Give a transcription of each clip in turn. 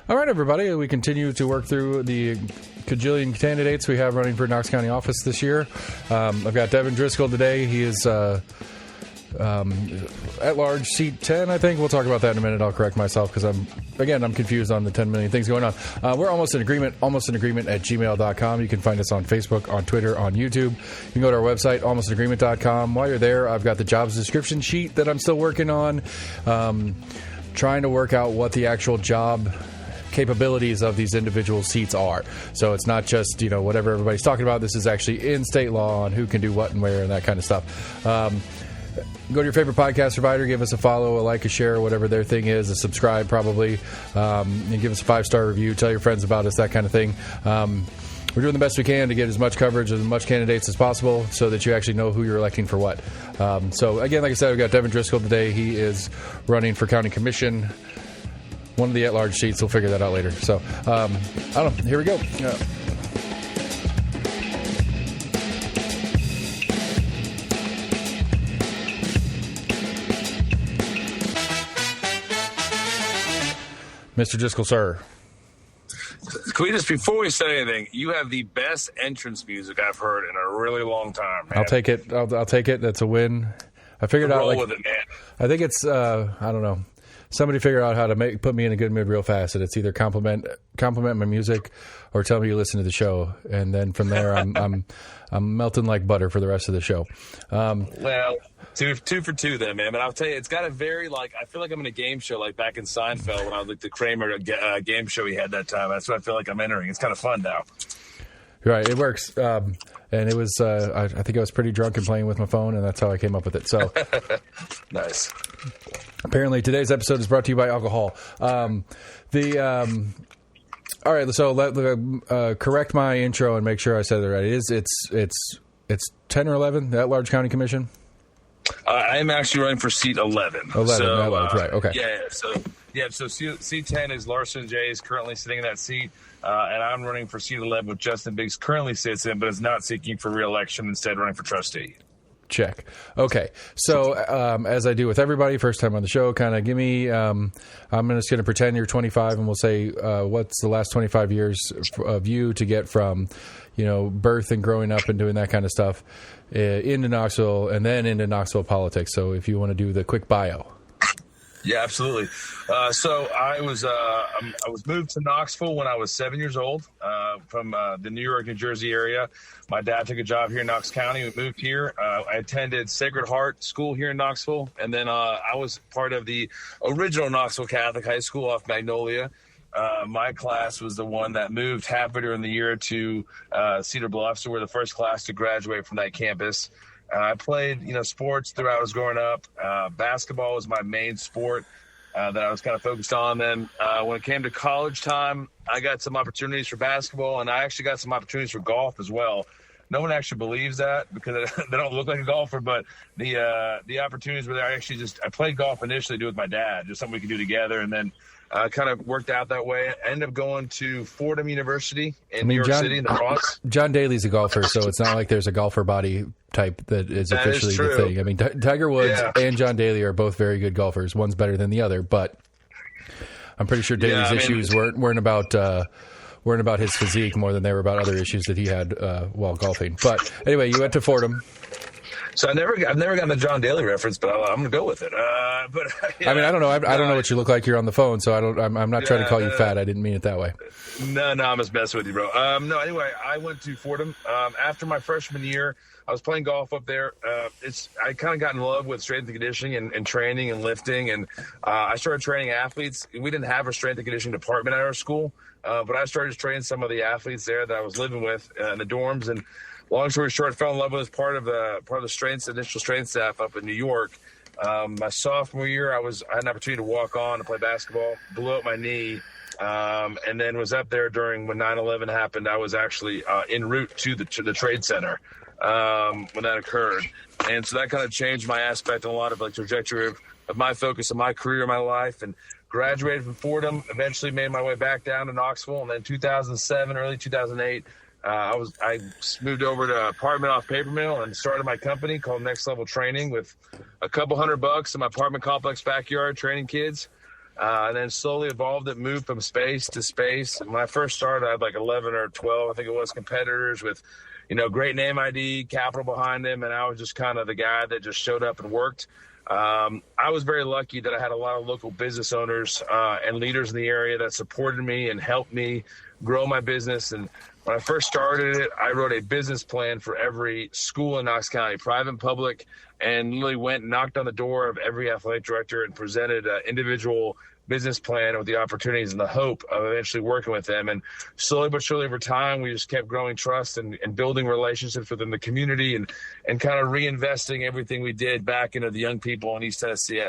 All right, everybody. We continue to work through the cajillion candidates we have running for Knox County office this year. I've got Devin Driscoll today. He is at large, seat 10, I think. We'll talk about that in a minute. I'll correct myself because I'm confused on the 10 million things going on. We're almost in agreement at gmail.com. You can find us on Facebook, on Twitter, on YouTube. You can go to our website, almostinagreement.com. While you're there, I've got the jobs description sheet that I'm still working on, trying to work out what the actual job capabilities of these individual seats are. So it's not just, whatever everybody's talking about. This is actually in state law on who can do what and where and that kind of stuff. Go to your favorite podcast provider, give us a follow, a like, a share, whatever their thing is, a subscribe probably, and give us a 5-star review. Tell your friends about us, that kind of thing. We're doing the best we can to get as much coverage of as much candidates as possible so that you actually know who you're electing for what. So again, like I said, we've got Devin Driscoll today. He is running for county commission. One of the at-large seats. We'll figure that out later. So, I don't know. Here we go. Mr. Driscoll, sir. Cletus, before we say anything, you have the best entrance music I've heard in a really long time, man. I'll take it. I'll take it. That's a win. I figured out, with it, man. I think it's, I don't know. Somebody figured out how to put me in a good mood real fast, and it's either compliment my music or tell me you listen to the show, and then from there I'm melting like butter for the rest of the show. Well, two for two then, man. But I'll tell you, it's got a very I feel like I'm in a game show, like back in Seinfeld when I was the Kramer game show he had that time. That's what I feel like I'm entering. It's kind of fun now. Right, it works. And it was, I think I was pretty drunk and playing with my phone, and that's how I came up with it. So nice. Apparently, today's episode is brought to you by alcohol. All right, so correct my intro and make sure I said it right. It's 10 or 11, that large county commission? I am actually running for seat 11. 11, so, that large, right, okay. So seat 10 is Larson J. is currently sitting in that seat, and I'm running for seat 11, which Justin Biggs currently sits in, but is not seeking for re-election, instead running for trustee. Check. Okay. So, as I do with everybody, first time on the show, kind of give me, I'm just going to pretend you're 25 and we'll say, what's the last 25 years of you to get from, birth and growing up and doing that kind of stuff into Knoxville and then into Knoxville politics. So if you want to do the quick bio. Yeah, absolutely. So I was moved to Knoxville when I was 7 years old from the New York, New Jersey area. My dad took a job here in Knox County. We moved here. I attended Sacred Heart School here in Knoxville, and then I was part of the original Knoxville Catholic High School off Magnolia. My class was the one that moved halfway during the year to Cedar Bluff, so we're the first class to graduate from that campus. I played, sports throughout I was growing up. Basketball was my main sport that I was kind of focused on. Then when it came to college time, I got some opportunities for basketball, and I actually got some opportunities for golf as well. No one actually believes that because they don't look like a golfer, but the opportunities were there. I played golf initially, with my dad, just something we could do together, and then kind of worked out that way. I ended up going to Fordham University in New York City in the Bronx. John Daly's a golfer, so it's not like there's a golfer body type that is officially the thing. I mean, Tiger Woods and John Daly are both very good golfers. One's better than the other, but I'm pretty sure Daly's issues weren't about his physique more than they were about other issues that he had while golfing. But anyway, you went to Fordham. So I've never gotten the John Daly reference, but I'm gonna go with it. But I mean, I don't know. I don't know what you look like. You're on the phone, so I'm not trying to call you fat. I didn't mean it that way. No, I'm just messing with you, bro. Anyway, I went to Fordham after my freshman year. I was playing golf up there. I kind of got in love with strength and conditioning and training and lifting, and I started training athletes. We didn't have a strength and conditioning department at our school, but I started to train some of the athletes there that I was living with in the dorms. And long story short, I fell in love with part of the initial strength staff up in New York. My sophomore year, I had an opportunity to walk on and play basketball, blew up my knee, and then was up there during when 9/11 happened. I was actually en route to the trade center when that occurred, and so that kind of changed my aspect and a lot of trajectory of my focus of my career, my life, and graduated from Fordham. Eventually, made my way back down to Knoxville, and then 2007, early 2008. I moved over to an apartment off Paper Mill and started my company called Next Level Training with a couple $100 in my apartment complex backyard, training kids. And then slowly evolved it, moved from space to space. And when I first started, I had like 11 or 12, I think it was, competitors with, great name ID, capital behind them. And I was just kind of the guy that just showed up and worked. I was very lucky that I had a lot of local business owners and leaders in the area that supported me and helped me grow my business. And when I first started it, I wrote a business plan for every school in Knox County, private and public, and literally went and knocked on the door of every athletic director and presented an individual business plan with the opportunities and the hope of eventually working with them. And slowly but surely over time, we just kept growing trust and building relationships within the community and kind of reinvesting everything we did back into the young people in East Tennessee.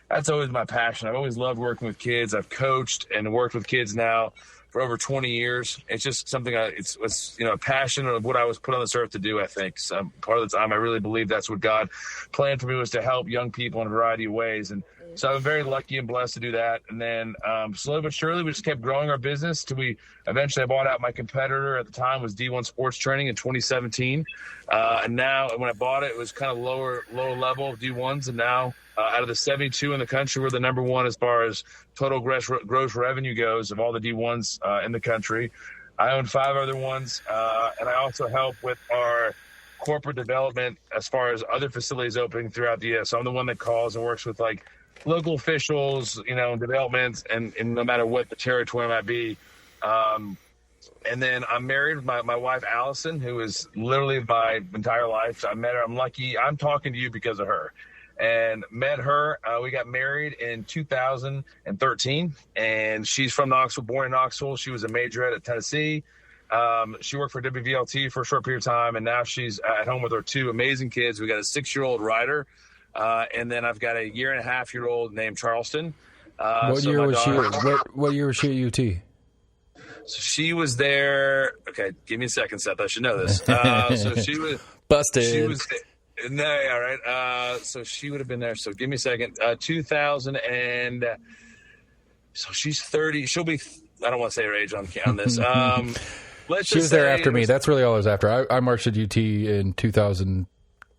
That's always my passion. I've always loved working with kids. I've coached and worked with kids now for over 20 years. It's just something it's a passion of what I was put on this earth to do, I think. So part of the time, I really believe that's what God planned for me, was to help young people in a variety of ways. And so I'm very lucky and blessed to do that. And then slowly but surely, we just kept growing our business till I bought out my competitor at the time, was D1 Sports Training, in 2017. And now when I bought it, it was kind of lower level of D1s. And now out of the 72 in the country, we're the number one as far as total gross revenue goes of all the D1s in the country. I own 5 other ones. And I also help with our corporate development as far as other facilities opening throughout the year. So I'm the one that calls and works with local officials, developments, and no matter what the territory might be. And then I'm married with my wife, Allison, who is literally my entire life. I met her. I'm lucky. I'm talking to you because of her. And met her. We got married in 2013, and she's from Knoxville, born in Knoxville. She was a majorette at Tennessee. She worked for WVLT for a short period of time, and now she's at home with her 2 amazing kids. We got a 6-year-old Ryder. And then I've got a 1.5-year-old named Charleston. What year was she at UT? So she was there. Okay, give me a second, Seth. I should know this. So she was busted. She was no, all right. So she would have been there. So give me a second. 2000 and so she's 30. She'll be. I don't want to say her age on this. She was there after me. That's really all I was after. I marched at UT in 2000,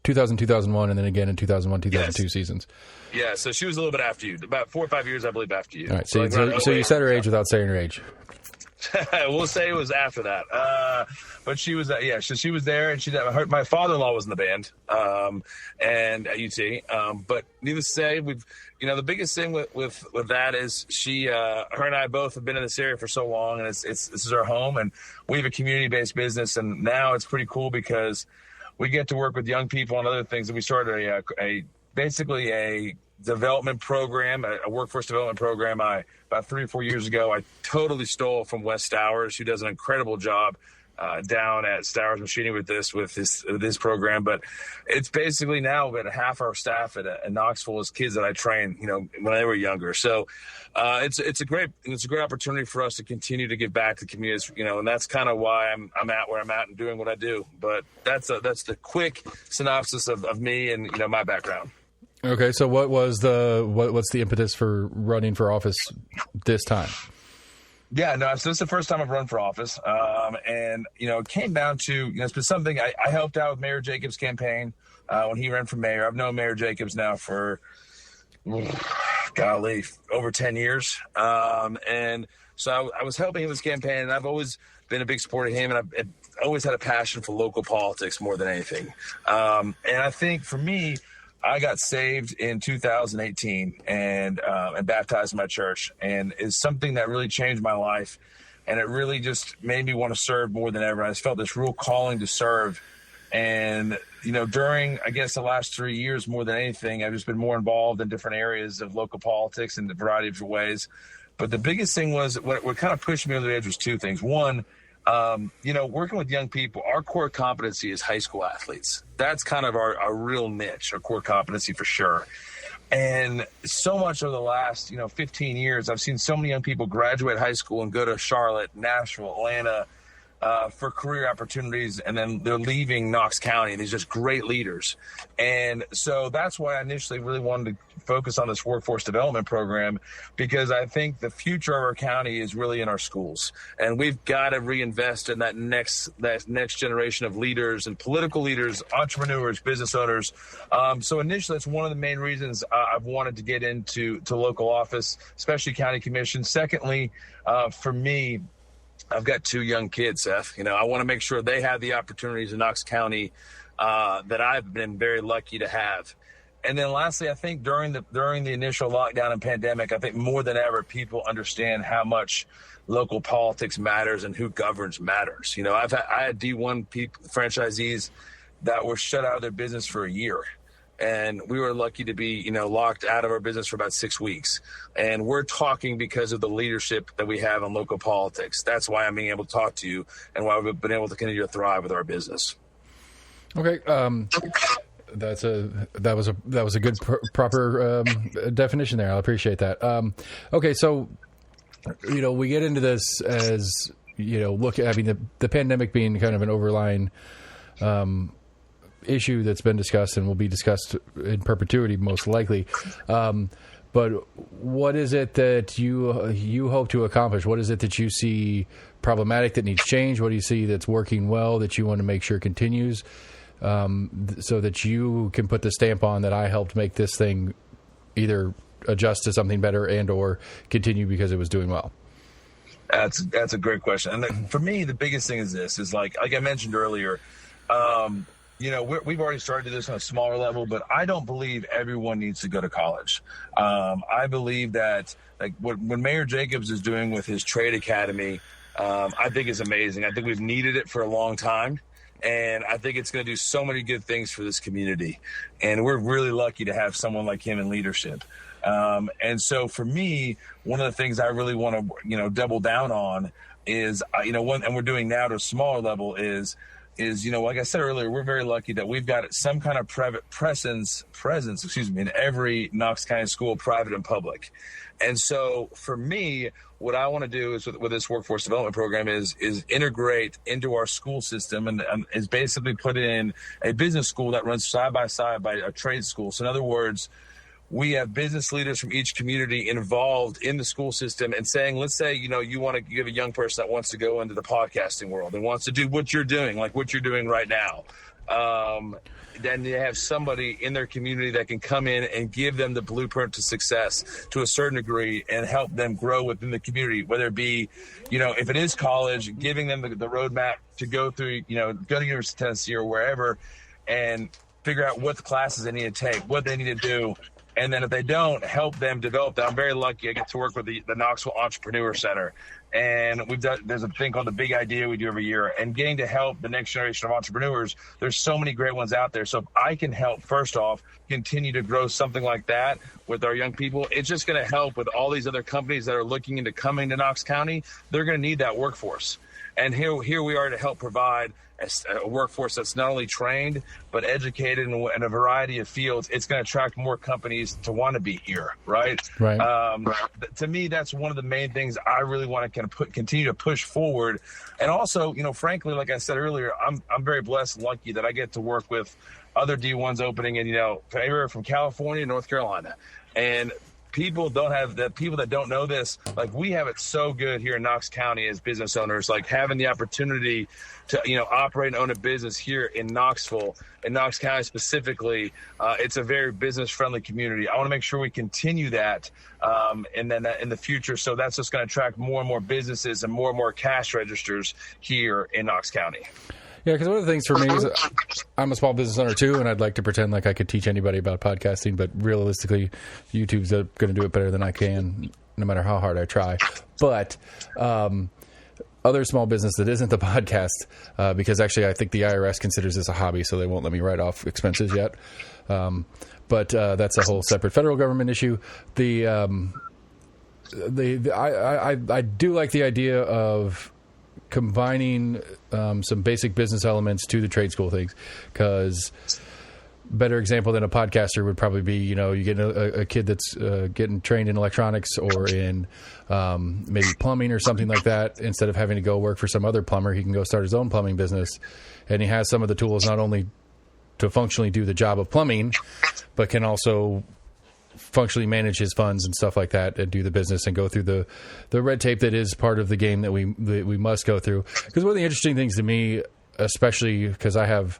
2001, and then again in 2001, 2002 seasons. Yeah, so she was a little bit after you. About 4 or 5 years, I believe, after you. All right, so you said her age without saying her age. We'll say it was after that. But she was, so she was there, and my father-in-law was in the band and at UT. But needless to say, the biggest thing with that is her and I both have been in this area for so long, and this is our home, and we have a community-based business, and now it's pretty cool because we get to work with young people and other things. And we started basically a development program, a workforce development program. About 3 or 4 years ago, I totally stole from Wes Stowers, who does an incredible job down at Stowers Machining with this program. But it's basically now about half our staff at Knoxville is kids that I trained, when they were younger. So it's a great opportunity for us to continue to give back to communities, and that's kind of why I'm at where I'm at and doing what I do. But that's the quick synopsis of me and my background. Okay, so what's the impetus for running for office this time? Yeah, no, so this is the first time I've run for office. And, it came down to, it's been something I helped out with Mayor Jacobs' campaign when he ran for mayor. I've known Mayor Jacobs now for, over 10 years. And so I was helping him with his campaign, and I've always been a big supporter of him, and I've always had a passion for local politics more than anything. And I think for me, I got saved in 2018 and baptized in my church, and it's something that really changed my life, and it really just made me want to serve more than ever. I just felt this real calling to serve, and during the last 3 years, more than anything, I've just been more involved in different areas of local politics in a variety of ways. But the biggest thing was what kind of pushed me over the edge was 2 things. One, working with young people, our core competency is high school athletes. That's kind of our real niche, our core competency for sure. And so much over the last, 15 years, I've seen so many young people graduate high school and go to Charlotte, Nashville, Atlanta for career opportunities, and then they're leaving Knox County. These just great leaders. And so that's why I initially really wanted to focus on this workforce development program, because I think the future of our county is really in our schools, and we've got to reinvest in that next generation of leaders and political leaders, entrepreneurs, business owners. So initially, that's one of the main reasons I've wanted to get into local office, especially county commission. Secondly, for me, I've got 2 young kids, Seth. You know, I want to make sure they have the opportunities in Knox County that I've been very lucky to have. And then lastly, I think during the initial lockdown and pandemic, I think more than ever, people understand how much local politics matters and who governs matters. You know, I had D1 franchisees that were shut out of their business for a year. And we were lucky to be, locked out of our business for about 6 weeks. And we're talking because of the leadership that we have in local politics. That's why I'm being able to talk to you and why we've been able to continue to thrive with our business. Okay. That was a good proper definition there. I appreciate that. Okay, so we get into this as the pandemic being kind of an overlying issue that's been discussed and will be discussed in perpetuity, most likely. But what is it that you hope to accomplish? What is it that you see problematic that needs change? What do you see that's working well that you want to make sure continues? So that you can put the stamp on that I helped make this thing either adjust to something better and or continue because it was doing well? That's a great question. And for me, the biggest thing is this, is like I mentioned earlier, we've already started this on a smaller level, but I don't believe everyone needs to go to college. I believe that what Mayor Jacobs is doing with his trade academy, I think is amazing. I think we've needed it for a long time. And I think it's going to do so many good things for this community. And we're really lucky to have someone like him in leadership. And so for me, one of the things I really want to, double down on is, and we're doing now to a smaller level is, like I said earlier, we're very lucky that we've got some kind of presence, in every Knox County school, private and public. And so for me, what I want to do is with this workforce development program is integrate into our school system and is basically put in a business school that runs side by side by a trade school. So in other words, we have business leaders from each community involved in the school system and saying, let's say, you have a young person that wants to go into the podcasting world and wants to do what you're doing, like what you're doing right now. Then they have somebody in their community that can come in and give them the blueprint to success to a certain degree and help them grow within the community, whether it be, if it is college, giving them the roadmap to go through, go to University of Tennessee or wherever and figure out what the classes they need to take, what they need to do. And then if they don't, help them develop that. I'm very lucky. I get to work with the Knoxville Entrepreneur Center. And there's a thing called the Big Idea we do every year. And getting to help the next generation of entrepreneurs, there's so many great ones out there. So if I can help, first off, continue to grow something like that with our young people, it's just going to help with all these other companies that are looking into coming to Knox County. They're going to need that workforce. And here we are to help provide a workforce that's not only trained, but educated in a variety of fields. It's going to attract more companies to want to be here, right? Right. To me, that's one of the main things I really want to continue to push forward. And also, frankly, like I said earlier, I'm very blessed and lucky that I get to work with other D1s opening in, everywhere from California to North Carolina. And people that don't know this, like we have it so good here in Knox County as business owners, like having the opportunity to, operate and own a business here in Knoxville, in Knox County specifically. It's a very business friendly community. I want to make sure we continue that. And then in the future. So that's just going to attract more and more businesses and more cash registers here in Knox County. Yeah, because one of the things for me is I'm a small business owner too, and I'd like to pretend like I could teach anybody about podcasting, but realistically, YouTube's going to do it better than I can, no matter how hard I try. But other small business that isn't the podcast, because actually I think the IRS considers this a hobby, so they won't let me write off expenses yet. But that's a whole separate federal government issue. I do like the idea of combining some basic business elements to the trade school things, because better example than a podcaster would probably be, you get a kid that's getting trained in electronics or in maybe plumbing or something like that. Instead of having to go work for some other plumber, he can go start his own plumbing business, and he has some of the tools not only to functionally do the job of plumbing, but can also functionally manage his funds and stuff like that, and do the business and go through the red tape that is part of the game that we must go through. Because one of the interesting things to me, especially because I have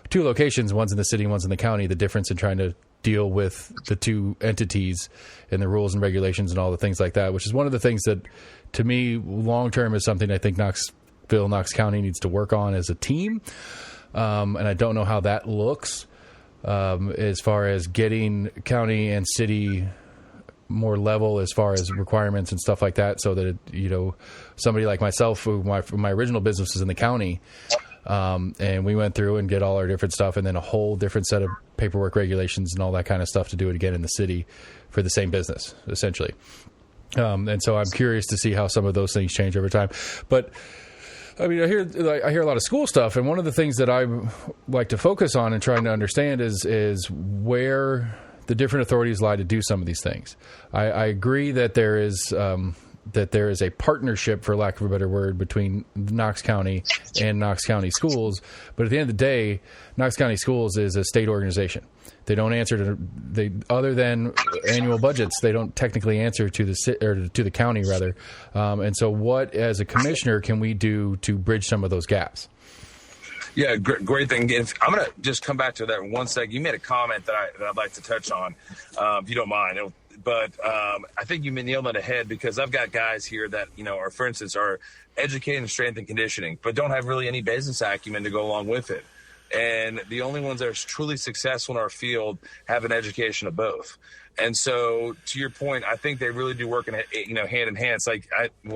two locations, one's in the city, one's in the county, the difference in trying to deal with the two entities and the rules and regulations and all the things like that, which is one of the things that, to me, long term is something I think Knox County needs to work on as a team. And I don't know how that looks as far as getting county and city more level as far as requirements and stuff like that, so that, somebody like myself, who my original business is in the county, and we went through and get all our different stuff, and then a whole different set of paperwork regulations and all that kind of stuff to do it again in the city for the same business, essentially. And so I'm curious to see how some of those things change over time. But I mean, I hear a lot of school stuff, and one of the things that I like to focus on and trying to understand is where the different authorities lie to do some of these things. I agree that there is a partnership, for lack of a better word, between Knox County and Knox County Schools, but at the end of the day, Knox County Schools is a state organization. They don't answer other than annual budgets. They don't technically answer to the county, rather. And so, what as a commissioner can we do to bridge some of those gaps? Yeah, great thing. I'm going to just come back to that in 1 second. You made a comment that I'd like to touch on, if you don't mind. But I think you nailed it ahead, because I've got guys here that, are, for instance, are educated in strength and conditioning, but don't have really any business acumen to go along with it. And the only ones that are truly successful in our field have an education of both. And so, to your point, I think they really do work in, hand in hand. It's like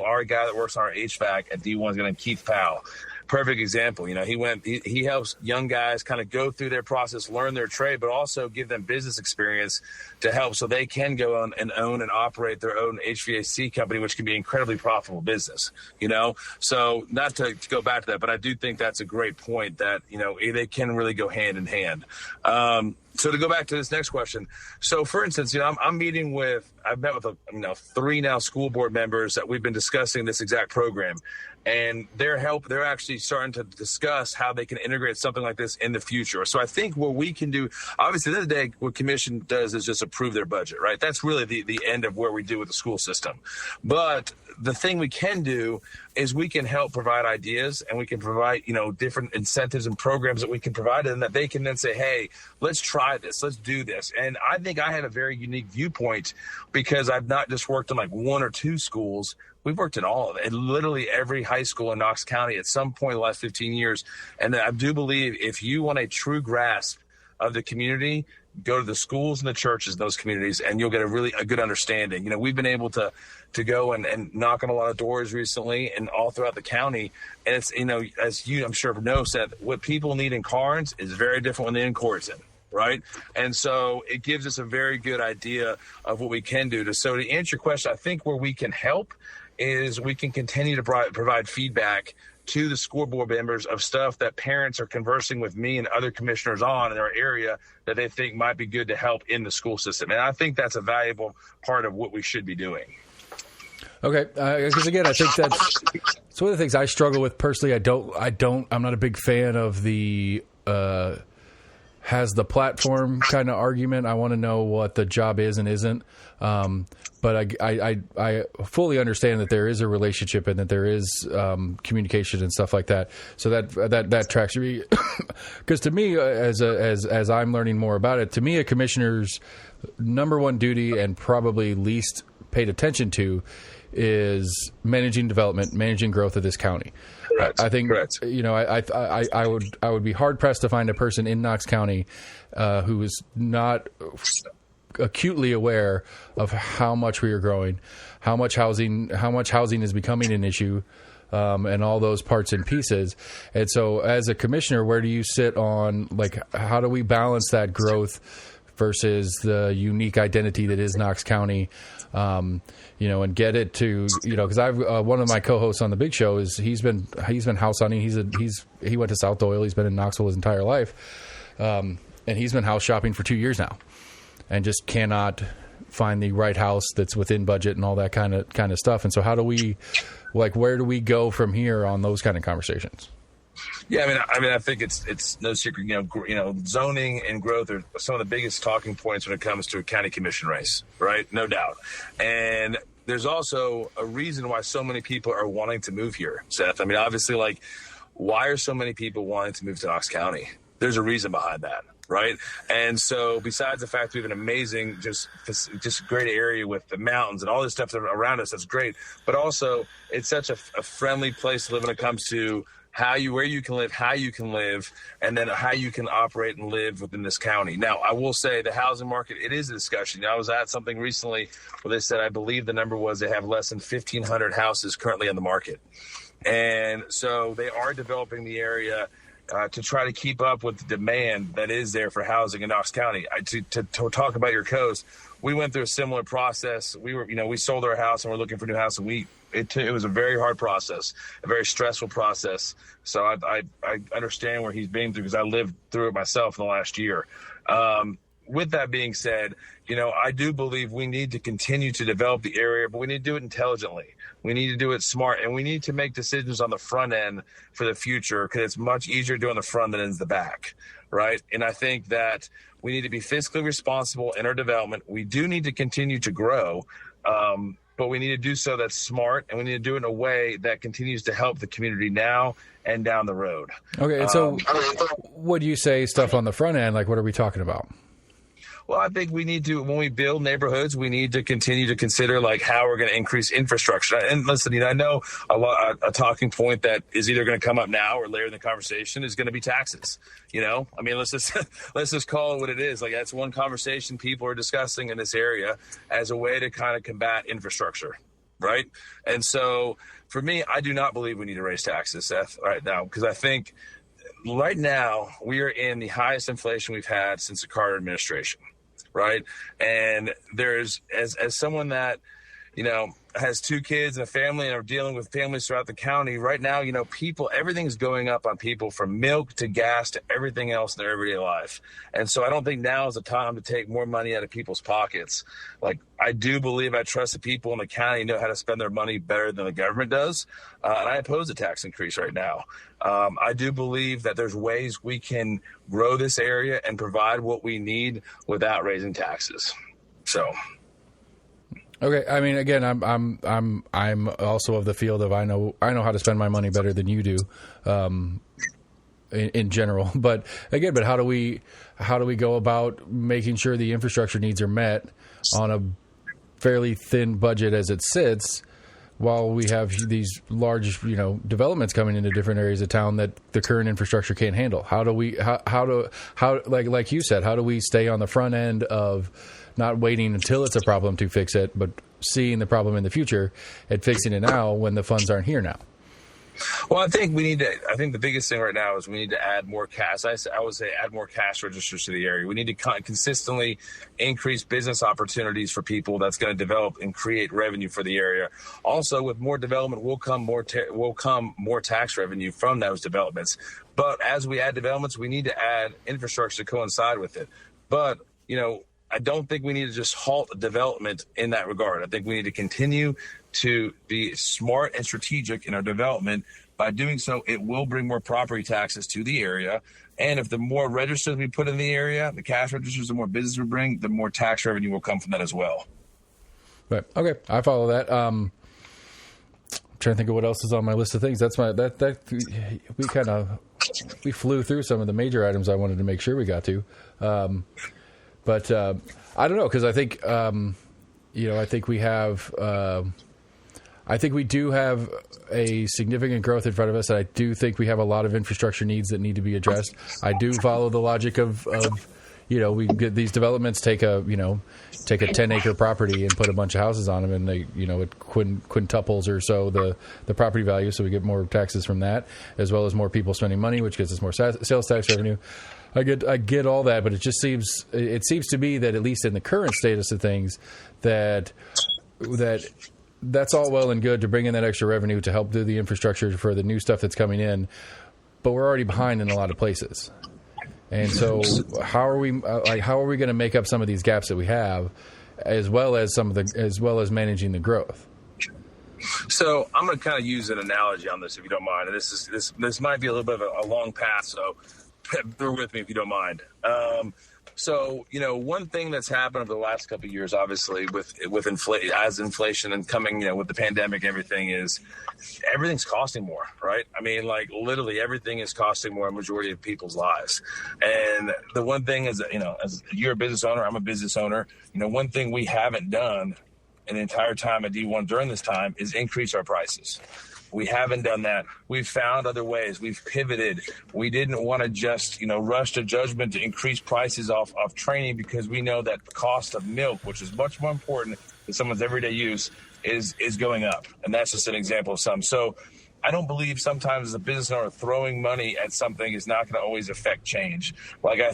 our guy that works on our HVAC at D1 is going to Keith Powell. Perfect example. He helps young guys kind of go through their process, learn their trade, but also give them business experience to help so they can go on and own and operate their own HVAC company, which can be incredibly profitable business, So not to go back to that, but I do think that's a great point that, they can really go hand in hand. So to go back to this next question. So for instance, I've met with 3 now school board members that we've been discussing this exact program, and they're actually starting to discuss how they can integrate something like this in the future. So I think what we can do, obviously at the end of the day, what commission does is just approve their budget, right? That's really the end of where we do with the school system. But the thing we can do is we can help provide ideas, and we can provide, different incentives and programs that we can provide them, that they can then say, hey, let's try this, let's do this. And I think I have a very unique viewpoint, because I've not just worked in like 1 or 2 schools. We've worked in all of it, literally every high school in Knox County at some point in the last 15 years. And I do believe if you want a true grasp of the community, go to the schools and the churches in those communities, and you'll get a good understanding. We've been able to go and knock on a lot of doors recently and all throughout the county. And it's, as you, I'm sure, know, Seth, what people need in Carnes is very different when they're in Corson, right? And so it gives us a very good idea of what we can do. So to answer your question, I think where we can help is we can continue to provide feedback to the school board members of stuff that parents are conversing with me and other commissioners on in our area that they think might be good to help in the school system. And I think that's a valuable part of what we should be doing. Okay, because again, I think that's one of the things I struggle with personally. I'm not a big fan of the has the platform kind of argument. I want to know what the job is and isn't. But I fully understand that there is a relationship and that there is communication and stuff like that. So that tracks me. Because to me, as I'm learning more about it, to me, a commissioner's number one duty and probably least paid attention to is managing development, managing growth of this county. Correct. I think, Correct. I would be hard pressed to find a person in Knox County who is not acutely aware of how much we are growing, how much housing is becoming an issue, and all those parts and pieces. And so, as a commissioner, where do you sit on, like, how do we balance that growth versus the unique identity that is Knox County? And get it to, because I've one of my co-hosts on the Big Show is he's been house hunting. He went to South Doyle. He's been in Knoxville his entire life, and he's been house shopping for 2 years now, and just cannot find the right house that's within budget and all that kind of stuff. And so, how do we, where do we go from here on those kind of conversations? Yeah, I think it's no secret. Zoning and growth are some of the biggest talking points when it comes to a county commission race, right? No doubt. And there's also a reason why so many people are wanting to move here, Seth. I mean, obviously, like, why are so many people wanting to move to Knox County? There's a reason behind that, right? And so, besides the fact we have an amazing, just great area with the mountains and all this stuff around us, that's great. But also, it's such a friendly place to live when it comes to where you can live, how you can live, and then how you can operate and live within this county. Now, I will say the housing market, it is a discussion. I was at something recently where they said, I believe the number was they have less than 1,500 houses currently on the market. And so they are developing the area to try to keep up with the demand that is there for housing in Knox County. To talk about your coast, we went through a similar process. We sold our house and we're looking for a new house, and it was a very hard process, a very stressful process. So I understand where he's been through, because I lived through it myself in the last year. With that being said, I do believe we need to continue to develop the area, but we need to do it intelligently. We need to do it smart, and we need to make decisions on the front end for the future, because it's much easier doing the front than it is the back, right? And I think that we need to be fiscally responsible in our development. We do need to continue to grow, but we need to do so that's smart, and we need to do it in a way that continues to help the community now and down the road. Okay, and so what do you say stuff on the front end? Like, what are we talking about? Well, I think we need to, when we build neighborhoods, we need to continue to consider like how we're going to increase infrastructure. And listen, I know a talking point that is either going to come up now or later in the conversation is going to be taxes. Let's just call it what it is. Like, that's one conversation people are discussing in this area as a way to kind of combat infrastructure, right? And so for me, I do not believe we need to raise taxes, Seth, right now, because I think right now we are in the highest inflation we've had since the Carter administration. Right. And there's, as someone that, has two kids and a family and are dealing with families throughout the county right now, everything's going up on people, from milk to gas to everything else in their everyday life. And so I don't think now is the time to take more money out of people's pockets. Like, I do believe, I trust the people in the county know how to spend their money better than the government does. And I oppose the tax increase right now. I do believe that there's ways we can grow this area and provide what we need without raising taxes. So. Okay, I mean, again, I'm also of the field of I know how to spend my money better than you do, in general. But again, how do we go about making sure the infrastructure needs are met on a fairly thin budget as it sits, while we have these large, developments coming into different areas of town that the current infrastructure can't handle? How do we like you said, how do we stay on the front end of not waiting until it's a problem to fix it, but seeing the problem in the future and fixing it now when the funds aren't here now? Well, I think the biggest thing right now is we need to add more cash. I would say add more cash registers to the area. We need to consistently increase business opportunities for people that's going to develop and create revenue for the area. Also, with more development will come more tax revenue from those developments. But as we add developments, we need to add infrastructure to coincide with it. But, I don't think we need to just halt development in that regard. I think we need to continue to be smart and strategic in our development. By doing so, it will bring more property taxes to the area. And if the more registers we put in the area, the cash registers, the more business we bring, the more tax revenue will come from that as well. Right. Okay. I follow that. I'm trying to think of what else is on my list of things. We flew through some of the major items I wanted to make sure we got to. But I don't know, because I think, I think we do have a significant growth in front of us. And I do think we have a lot of infrastructure needs that need to be addressed. I do follow the logic of we get these developments, take a 10-acre property and put a bunch of houses on them, and they, it quintuples or so the property value. So we get more taxes from that, as well as more people spending money, which gets us more sales tax revenue. I get all that, but it seems to me that, at least in the current status of things, that's all well and good to bring in that extra revenue to help do the infrastructure for the new stuff that's coming in, but we're already behind in a lot of places. And so how are we going to make up some of these gaps that we have, as well as managing the growth? So I'm going to kind of use an analogy on this, if you don't mind. And this might be a little bit of a long path, so bear with me if you don't mind. So, one thing that's happened over the last couple of years, obviously, with inflation and coming, with the pandemic and everything, is everything's costing more, right? I mean, like, literally everything is costing more, a majority of people's lives. And the one thing is, as you're a business owner, I'm a business owner, one thing we haven't done an entire time at D1 during this time is increase our prices. We haven't done that. We've found other ways. We've pivoted. We didn't want to just, rush to judgment to increase prices off training, because we know that the cost of milk, which is much more important than someone's everyday use, is going up. And that's just an example of some. So I don't believe sometimes as a business owner throwing money at something is not going to always affect change. Like, I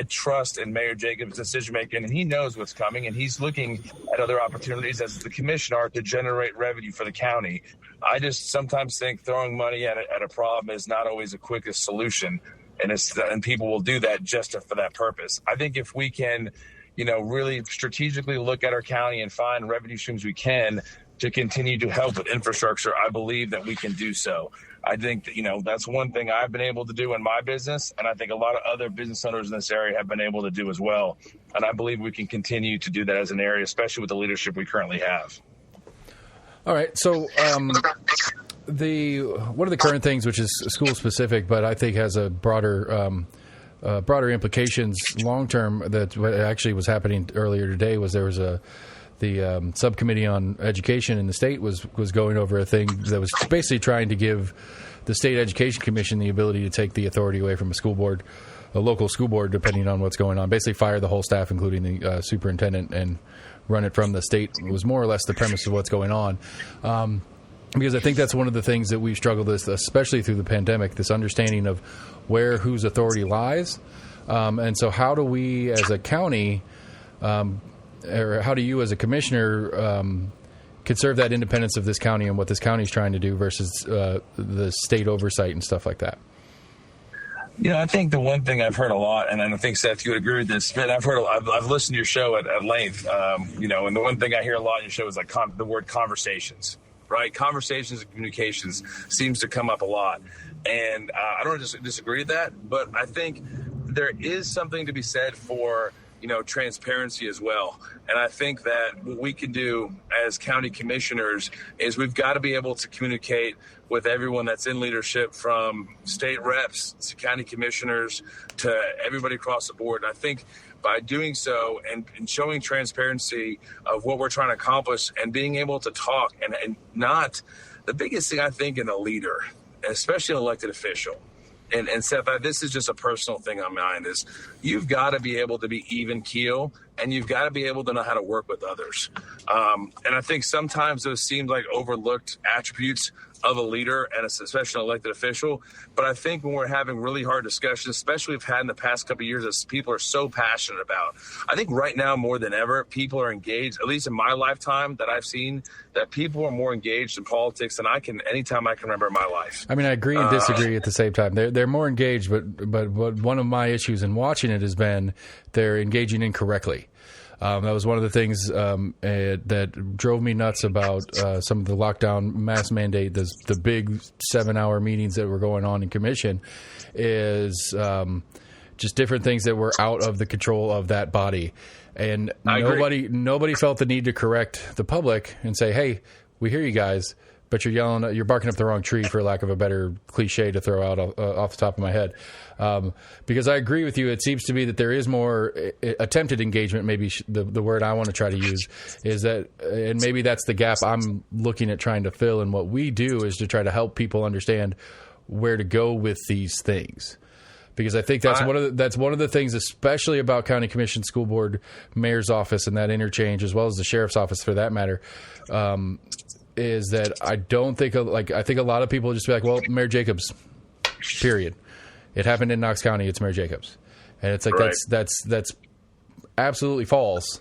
trust in Mayor Jacobs' decision making, and he knows what's coming, and he's looking at other opportunities as the commissioner to generate revenue for the county. I just sometimes think throwing money at a problem is not always the quickest solution, and people will do that just for that purpose. I think if we can, really strategically look at our county and find revenue streams we can to continue to help with infrastructure, I believe that we can do so. I think that, that's one thing I've been able to do in my business, and I think a lot of other business owners in this area have been able to do as well. And I believe we can continue to do that as an area, especially with the leadership we currently have. All right. So one of the current things, which is school specific, but I think has a broader implications long term, that what actually was happening earlier today was there was the subcommittee on education in the state was going over a thing that was basically trying to give the state education commission the ability to take the authority away from a local school board, depending on what's going on. Basically fire the whole staff, including the superintendent, and run it from the state. Was more or less the premise of what's going on. Because I think that's one of the things that we've struggled with, especially through the pandemic, this understanding of whose authority lies. And so how do we as a county, or how do you as a commissioner conserve that independence of this county and what this county is trying to do versus the state oversight and stuff like that? I think the one thing I've heard a lot, and I think, Seth, you would agree with this, but I've listened to your show at length, and the one thing I hear a lot in your show is like the word conversations, right? Conversations and communications seems to come up a lot. And I don't disagree with that, but I think there is something to be said for, transparency as well. And I think that what we can do as county commissioners is we've got to be able to communicate with everyone that's in leadership, from state reps to county commissioners to everybody across the board. And I think by doing so and showing transparency of what we're trying to accomplish and being able to talk and not the biggest thing, I think, in a leader, especially an elected official. And Seth, this is just a personal thing on mine, is you've got to be able to be even keel, and you've got to be able to know how to work with others. And I think sometimes those seem like overlooked attributes of a leader and especially an elected official. But I think when we're having really hard discussions, especially we've had in the past couple of years, as people are so passionate about, I think right now more than ever, people are engaged, at least in my lifetime that I've seen, that people are more engaged in politics than anytime I can remember in my life. I mean, I agree and disagree at the same time. They're more engaged, but one of my issues in watching it has been they're engaging incorrectly. That was one of the things that drove me nuts about some of the lockdown mask mandate, the big 7-hour meetings that were going on in commission, is just different things that were out of the control of that body. And nobody felt the need to correct the public and say, hey, we hear you guys, but you're barking up the wrong tree, for lack of a better cliche to throw out off the top of my head. Because I agree with you. It seems to be that there is more attempted engagement. Maybe the word I want to try to use is that, and maybe that's the gap I'm looking at trying to fill. And what we do is to try to help people understand where to go with these things. Because I think that's one of the things, especially about county commission, school board, mayor's office, and that interchange, as well as the sheriff's office for that matter, is that I don't think I think a lot of people just be like, well, Mayor Jacobs, period. It happened in Knox County. It's Mayor Jacobs, and it's like right. That's absolutely false.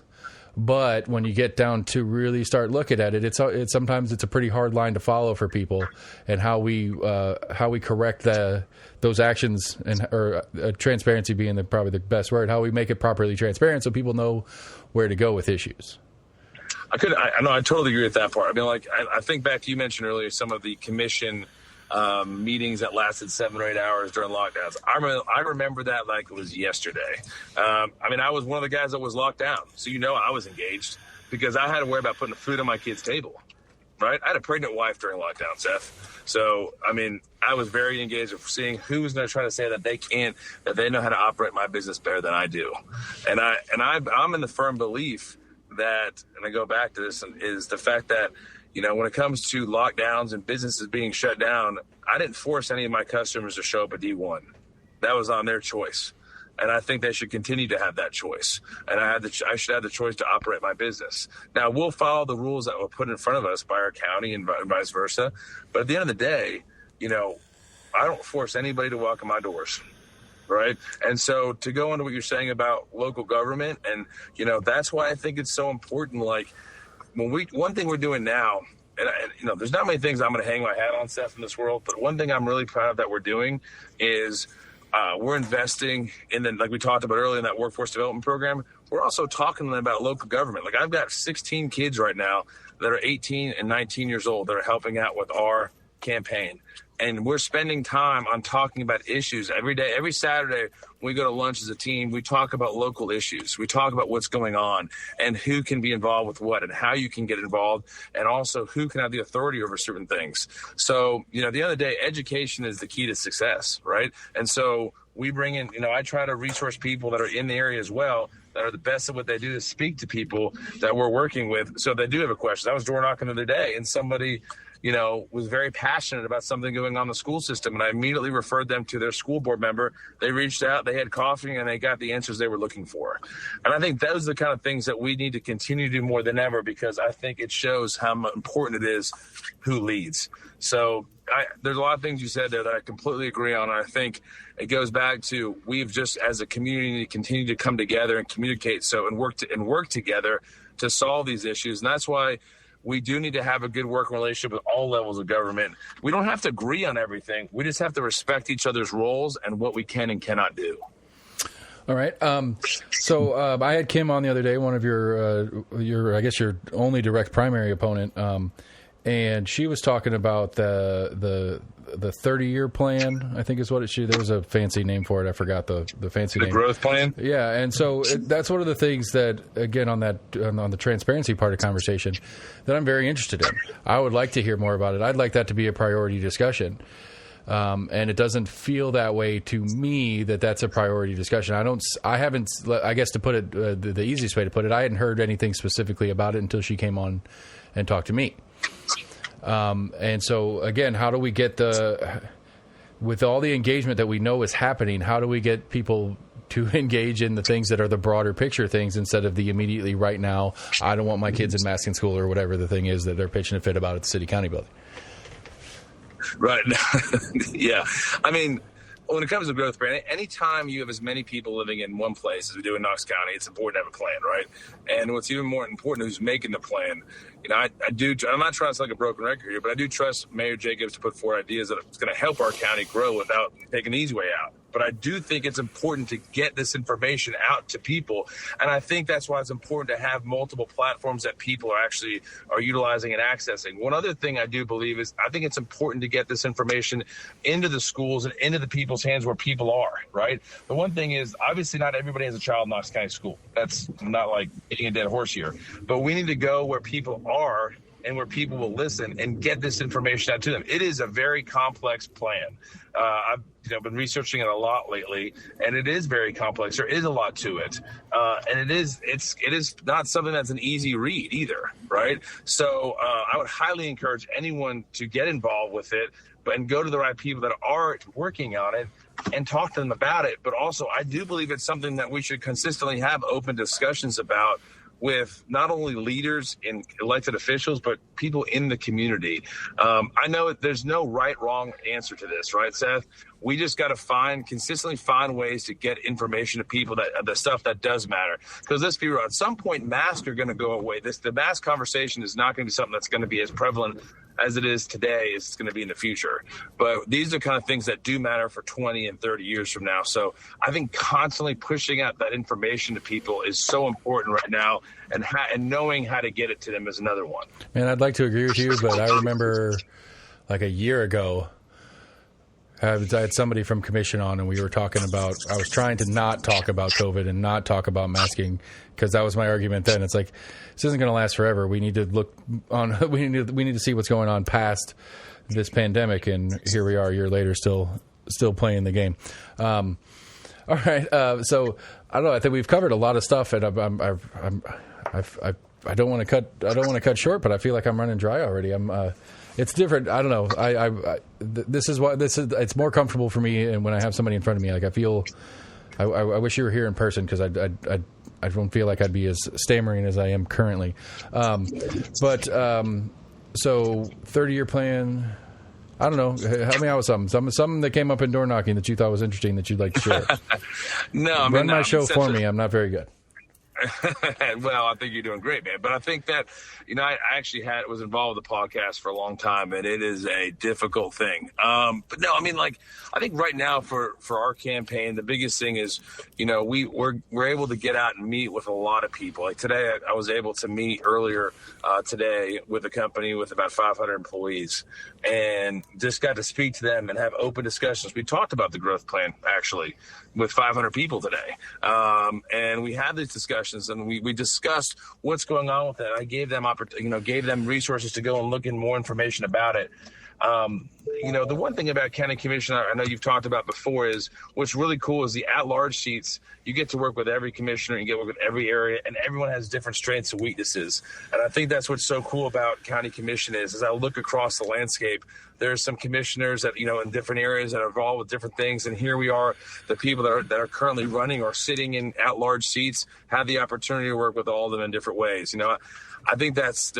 But when you get down to really start looking at it, it's sometimes it's a pretty hard line to follow for people, and how we correct those actions, or transparency being probably the best word. How we make it properly transparent so people know where to go with issues. I know, I totally agree with that part. I mean, like, I think back to, you mentioned earlier some of the commission meetings that lasted 7 or 8 hours during lockdowns. I remember that like it was yesterday. I mean, I was one of the guys that was locked down. So, I was engaged because I had to worry about putting food on my kid's table, right? I had a pregnant wife during lockdown, Seth. So, I mean, I was very engaged with seeing who's going to try to say that they know how to operate my business better than I do. And I'm in the firm belief that, and I go back to this, is the fact that, when it comes to lockdowns and businesses being shut down, I didn't force any of my customers to show up at D1. That was on their choice. And I think they should continue to have that choice. And I should have the choice to operate my business. Now, we'll follow the rules that were put in front of us by our county and vice versa. But at the end of the day, I don't force anybody to walk in my doors. Right. And so to go into what you're saying about local government, and, that's why I think it's so important. Like, one thing we're doing now, and there's not many things I'm going to hang my hat on, Seth, in this world, but one thing I'm really proud of that we're doing is we're investing in like we talked about earlier in that workforce development program. We're also talking to them about local government. Like, I've got 16 kids right now that are 18 and 19 years old that are helping out with our campaign. And we're spending time on talking about issues every day. Every Saturday, when we go to lunch as a team, we talk about local issues. We talk about what's going on and who can be involved with what and how you can get involved, and also who can have the authority over certain things. So, at the end of the day, education is the key to success, right? And so we bring in, I try to resource people that are in the area as well, that are the best at what they do, to speak to people that we're working with. So they do have a question. I was door knocking the other day, and somebody was very passionate about something going on in the school system. And I immediately referred them to their school board member. They reached out, they had coffee, and they got the answers they were looking for. And I think those are the kind of things that we need to continue to do more than ever, because I think it shows how important it is who leads. So there's a lot of things you said there that I completely agree on. And I think it goes back to, we've just, as a community, continue to come together and communicate and work together to solve these issues. And that's why we do need to have a good working relationship with all levels of government. We don't have to agree on everything. We just have to respect each other's roles and what we can and cannot do. All right. So I had Kim on the other day, one of your I guess your only direct primary opponent, and she was talking about the 30-year plan, I think is what there was a fancy name for it. I forgot the fancy name. The growth plan? Yeah, and so that's one of the things that, again, on the transparency part of conversation, that I'm very interested in. I would like to hear more about it. I'd like that to be a priority discussion. And it doesn't feel that way to me that that's a priority discussion. I guess to put it, the easiest way to put it, I hadn't heard anything specifically about it until she came on and talked to me. And so, again, how do we get with all the engagement that we know is happening, how do we get people to engage in the things that are the broader picture things instead of the immediately right now, I don't want my kids in masks in school, or whatever the thing is that they're pitching a fit about at the city county building? Right. Yeah. I mean, when it comes to growth plan, anytime you have as many people living in one place as we do in Knox County, it's important to have a plan, right? And what's even more important is who's making the plan. I'm not trying to sound like a broken record here, but I do trust Mayor Jacobs to put forward ideas that it's going to help our county grow without taking the easy way out. But I do think it's important to get this information out to people. And I think that's why it's important to have multiple platforms that people are utilizing and accessing. One other thing I do believe is I think it's important to get this information into the schools and into the people's hands where people are, right? The one thing is, obviously not everybody has a child in Knox County School. That's not like hitting a dead horse here. But we need to go where people are and where people will listen and get this information out to them. It is a very complex plan. I've been researching it a lot lately, and it is very complex. There is a lot to it, and it is not something that's an easy read either, right? So I would highly encourage anyone to get involved with it, and go to the right people that are working on it and talk to them about it. But also, I do believe it's something that we should consistently have open discussions about, with not only leaders and elected officials, but people in the community. I know there's no right, wrong answer to this, right, Seth? We just got to consistently find ways to get information to people, the stuff that does matter. Because let's be real, at some point, masks are going to go away. The mask conversation is not going to be something that's going to be as prevalent as it is today as it's going to be in the future. But these are the kind of things that do matter for 20 and 30 years from now. So I think constantly pushing out that information to people is so important right now. and knowing how to get it to them is another one. Man, I'd like to agree with you, but I remember like a year ago, I had somebody from commission on, and we were talking about, I was trying to not talk about COVID and not talk about masking, because that was my argument then. It's like, this isn't going to last forever. We need to look on, we need to see what's going on past this pandemic, and here we are a year later still playing the game. All right. So I don't know. I think we've covered a lot of stuff, and I don't want to cut short, but I feel like I'm running dry already. It's different. I don't know. It's more comfortable for me, and when I have somebody in front of me, like I wish you were here in person, because I don't feel like I'd be as stammering as I am currently. So 30-year plan. I don't know. Help me out with something that came up in door knocking that you thought was interesting that you'd like to share. Run my show for me. I'm not very good. Well, I think you're doing great, man. But I think that, I actually was involved with the podcast for a long time, and it is a difficult thing. But no, I think right now for our campaign, the biggest thing is, we're able to get out and meet with a lot of people. Like today, I was able to meet earlier today with a company with about 500 employees, and just got to speak to them and have open discussions. We talked about the growth plan actually with 500 people today, and we had these discussions, and we discussed what's going on with that. I gave them gave them resources to go and look in more information about it. The one thing about county commission, I know you've talked about before, is what's really cool is the at-large seats. You get to work with every commissioner, you get to work with every area, and everyone has different strengths and weaknesses. And I think that's what's so cool about county commission is, as I look across the landscape, there's some commissioners that, in different areas that are involved with different things. And here we are, the people that are currently running or sitting in at-large seats have the opportunity to work with all of them in different ways. I think there's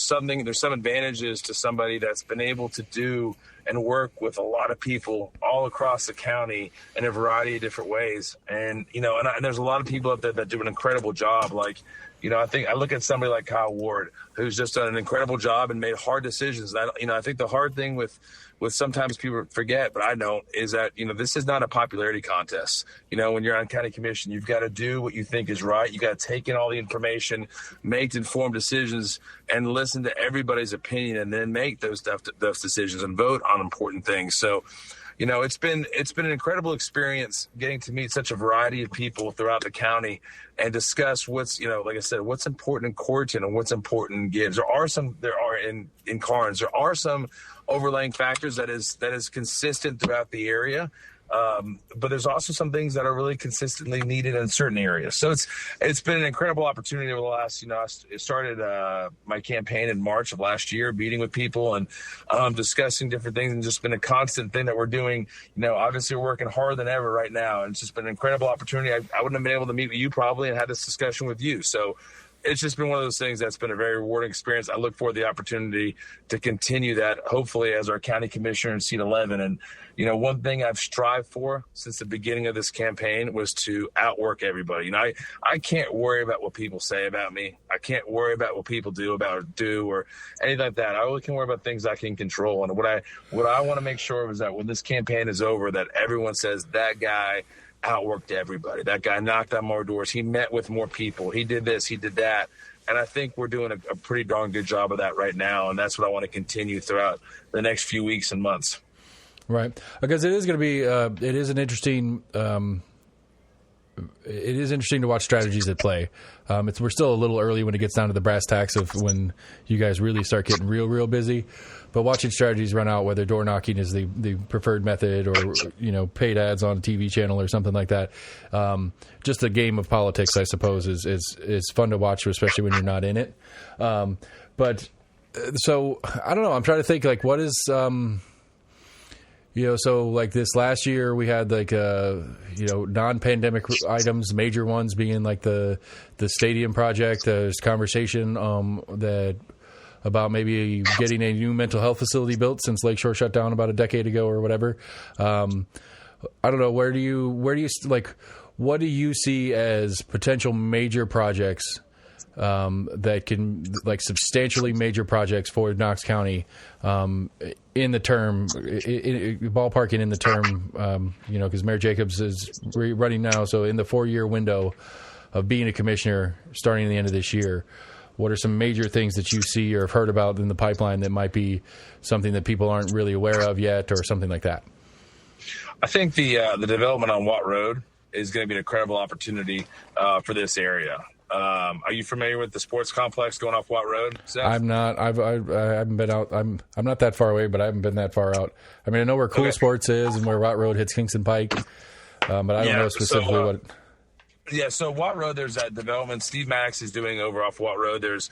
some advantages to somebody that's been able to do and work with a lot of people all across the county in a variety of different ways. And, and there's a lot of people out there that do an incredible job. Like, I look at somebody like Kyle Ward, who's just done an incredible job and made hard decisions. And I think the hard thing with sometimes people forget, but I don't, is that, this is not a popularity contest. When you're on county commission, you've got to do what you think is right. You got to take in all the information, make informed decisions, and listen to everybody's opinion, and then make those decisions and vote on important things. So, it's been an incredible experience getting to meet such a variety of people throughout the county and discuss what's, like I said, what's important in Corton and what's important in Gibbs. There are in Carnes. There are some overlaying factors that is consistent throughout the area. But there's also some things that are really consistently needed in certain areas. So it's been an incredible opportunity over the last, I started my campaign in March of last year, meeting with people and discussing different things, and just been a constant thing that we're doing. Obviously we're working harder than ever right now, and it's just been an incredible opportunity. I wouldn't have been able to meet with you probably and had this discussion with you. So it's just been one of those things that's been a very rewarding experience. I look forward to the opportunity to continue that, hopefully, as our county commissioner in seat 11. And, one thing I've strived for since the beginning of this campaign was to outwork everybody. I can't worry about what people say about me. I can't worry about what people do or anything like that. I only can worry about things I can control. And what I want to make sure is that when this campaign is over, that everyone says that guy outworked everybody. That guy knocked on more doors. He met with more people. He did this. He did that. And I think we're doing a pretty darn good job of that right now. And that's what I want to continue throughout the next few weeks and months. Right. Because it is going to be, it is interesting to watch strategies at play. We're still a little early when it gets down to the brass tacks of when you guys really start getting real busy. But watching strategies run out, whether door knocking is the preferred method or, paid ads on a TV channel or something like that. Just a game of politics, I suppose, is fun to watch, especially when you're not in it. So I don't know. I'm trying to think, like, what is, so like this last year we had like, non-pandemic items, major ones being like the stadium project. There's conversation about maybe getting a new mental health facility built since Lakeshore shut down about a decade ago or whatever. I don't know. What do you see as potential major projects that can, like, substantially major projects for Knox County in the term, ballparking in the term, because Mayor Jacobs is running now. So in the 4-year window, of being a commissioner starting at the end of this year, what are some major things that you see or have heard about in the pipeline that might be something that people aren't really aware of yet or something like that? I think the development on Watt Road is going to be an incredible opportunity for this area. Are you familiar with the sports complex going off Watt Road, Seth? I'm not. I haven't been out. I'm not that far away, but I haven't been that far out. I mean, I know where Cool Sports is and where Watt Road hits Kingston Pike, but I don't know specifically what. Yeah, so Watt Road, there's that development Steve Maddox is doing over off Watt Road. There's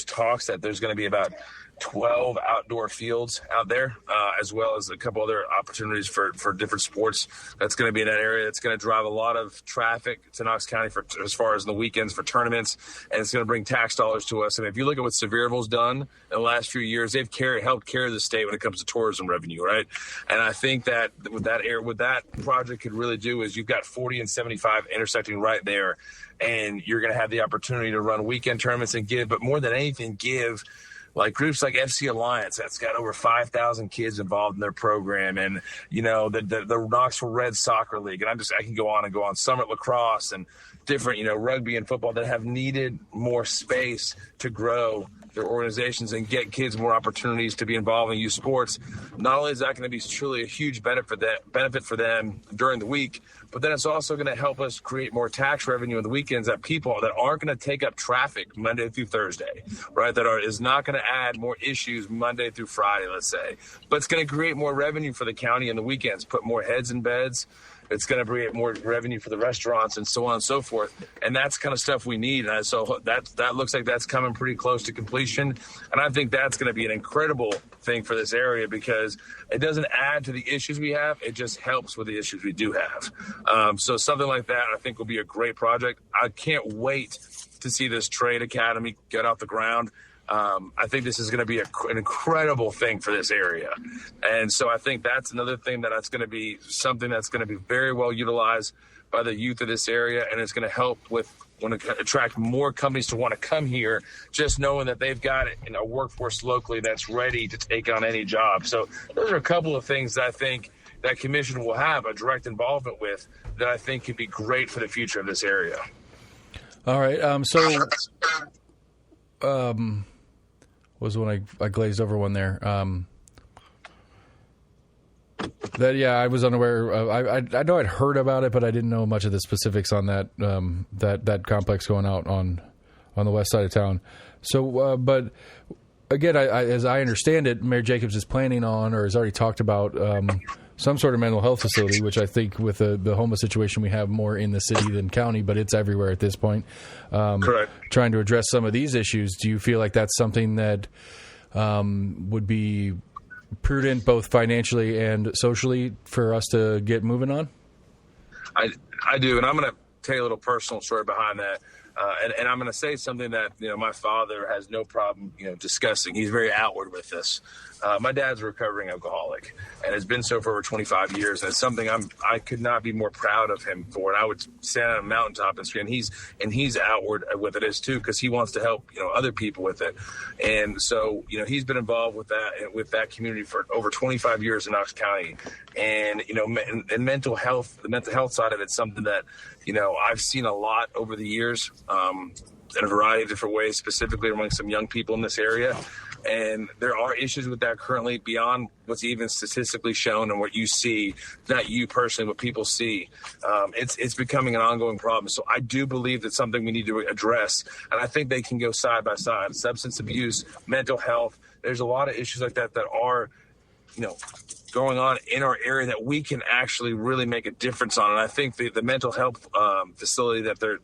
talks that there's going to be about 12 outdoor fields out there, as well as a couple other opportunities for different sports. That's going to be in that area. It's going to drive a lot of traffic to Knox County as far as in the weekends for tournaments, and it's going to bring tax dollars to us. And if you look at what Sevierville's done in the last few years, they've helped carry the state when it comes to tourism revenue, right? And I think that what that project could really do is you've got 40 and 75 intersecting right there, and you're going to have the opportunity to run weekend tournaments and but more than anything, give like groups like FC Alliance that's got over 5,000 kids involved in their program, and the Knoxville Red Soccer League, and I can go on Summit Lacrosse and different rugby and football that have needed more space to grow their organizations and get kids more opportunities to be involved in youth sports. Not only is that going to be truly a huge benefit for them during the week, but then it's also going to help us create more tax revenue on the weekends that people that aren't going to take up traffic Monday through Thursday, right? Is not going to add more issues Monday through Friday, let's say, but it's going to create more revenue for the county on the weekends, put more heads in beds. It's going to create more revenue for the restaurants and so on and so forth. And that's kind of stuff we need. And so that looks like that's coming pretty close to completion. And I think that's going to be an incredible thing for this area because it doesn't add to the issues we have. It just helps with the issues we do have. So something like that, I think, will be a great project. I can't wait to see this trade academy get off the ground. I think this is going to be an incredible thing for this area. And so I think that's another thing that's going to be something that's going to be very well utilized by the youth of this area. And it's going to help attract more companies to want to come here, just knowing that they've got a workforce locally that's ready to take on any job. So those are a couple of things that I think that commission will have a direct involvement with that I think could be great for the future of this area. All right. Was when I glazed over one there. I was unaware of. I know I'd heard about it, but I didn't know much of the specifics on that that complex going out on the west side of town. So, but again, as I understand it, Mayor Jacobs is planning on or has already talked about some sort of mental health facility, which I think with the homeless situation we have more in the city than county, but it's everywhere at this point. Correct. Trying to address some of these issues. Do you feel like that's something that would be prudent both financially and socially for us to get moving on? I do, and I'm going to tell you a little personal story behind that. And I'm going to say something that, my father has no problem, discussing. He's very outward with this. My dad's a recovering alcoholic and has been so for over 25 years. And it's something I could not be more proud of him for. And I would stand on a mountaintop and scream. He's outward with it as too, because he wants to help, other people with it. And so, he's been involved with that community for over 25 years in Knox County. And, and mental health, the mental health side of it's something that, I've seen a lot over the years in a variety of different ways, specifically among some young people in this area. And there are issues with that currently beyond what's even statistically shown and what you see, not you personally, what people see. It's becoming an ongoing problem. So I do believe that's something we need to address. And I think they can go side by side. Substance abuse, mental health. There's a lot of issues like that are, going on in our area that we can actually really make a difference on. And I think the mental health facility that they're